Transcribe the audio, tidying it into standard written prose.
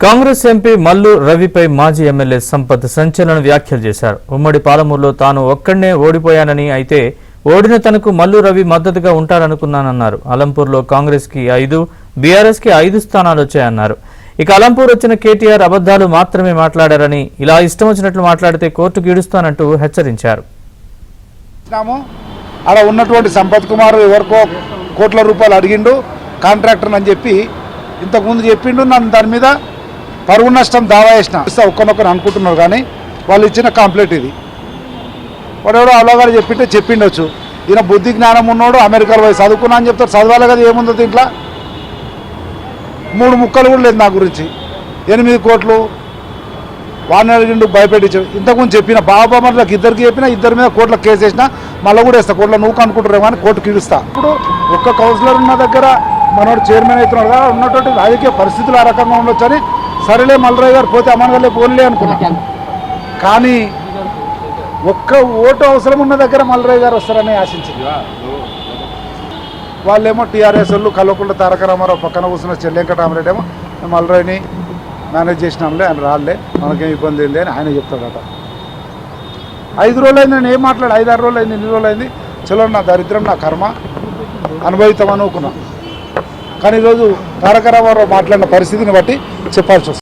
Congress MP Mallu రవిపై మాజీ MLA Sampath సంచలన వ్యాఖ్యలు చేశారు. ఉమ్మడి పాలమూరులో తాను ఒక్కడే ఓడిపోయానని, అయితే ఓడిన తనకు మల్లు రవి మద్దతుగా ఉంటారనుకున్నానన్నారు. అలంపూర్లో కాంగ్రెస్ కి 5, బీఆర్ఎస్ కి 5 స్థానాలు వచ్చాయన్నారు. ఇక అలంపూర్ వచ్చిన కేటీఆర్ అబద్దాలు మాత్రమే మాట్లాడారని, ఇలా ఇష్టం వచ్చినట్లు మాట్లాడితే కోర్టుకు ఈడుస్తానంటూ హెచ్చరించారు. అక్కడ ఉన్నటువంటి సంపత్ కుమార్ ఎవరికో కోట్ల రూపాయలు అడిగిండు కాంట్రాక్టర్ అని చెప్పి ఇంతకుముందు చెప్పిండు. నన్ను దాని మీద పరువు నష్టం దావా చేసిన ఒక్కనొక్కరు అనుకుంటున్నారు, కానీ వాళ్ళు ఇచ్చిన కంప్లైంట్ ఇది. వాడెవడో అవగారు చెప్పిండొచ్చు. ఈయన బుద్ధి జ్ఞానం ఉన్నోడు, అమెరికాలో పోయి చదువుకున్నా అని చెప్తారు. చదవాలి కదా, ఏముందో దీంట్లో 3 ముక్కలు కూడా లేదు నా గురించి. 8 కోట్లు వాడిని అడిగిండు, భయపెట్టించాడు. ఇంతకుముందు చెప్పిన బాబామర్లకు ఇద్దరికి చెప్పిన, ఇద్దరి మీద కోట్ల కేసు వేసిన, మళ్ళీ కూడా వేస్తా. కోట్ల నువ్వు అనుకుంటారేమో అని కోర్టుకి ఇడుస్తా. ఇప్పుడు ఒక్క కౌన్సిలర్ ఉన్న దగ్గర మనోడు చైర్మన్ అవుతున్నాడు కదా, ఉన్నటువంటి రాజకీయ పరిస్థితులు ఆ రకంగా ఉండొచ్చు అని సరేలే మల్రాయ్ గారు పోతే అమ్మనగలే పోన్లే అనుకున్నా. కానీ ఒక్క ఓటు అవసరం ఉన్న దగ్గర మల్రాయ్ గారు వస్తారని ఆశించింది. వాళ్ళేమో టీఆర్ఎస్ వాళ్ళు కల్వకుంట్ల తారక రామారావు పక్కన కూర్చున్న చెల్లెంకటరామరెడ్డి ఏమో మల్రాయ్ని మేనేజ్ చేసినాంలే, ఆయన రాలే, మనకేం ఇబ్బంది ఏంది అని ఆయన చెప్తాడట. 5 రోజులు అయింది, నేను ఏం మాట్లాడు, 5-6 రోజులు అయింది, 2 రోజులు అయింది. చలో నా దరిద్రం నా కర్మ అనుభవితం అనుకున్నా. కానీ ఈరోజు తారక రామారావు మాట్లాడిన పరిస్థితిని బట్టి చెప్పాల్సి వస్తుంది.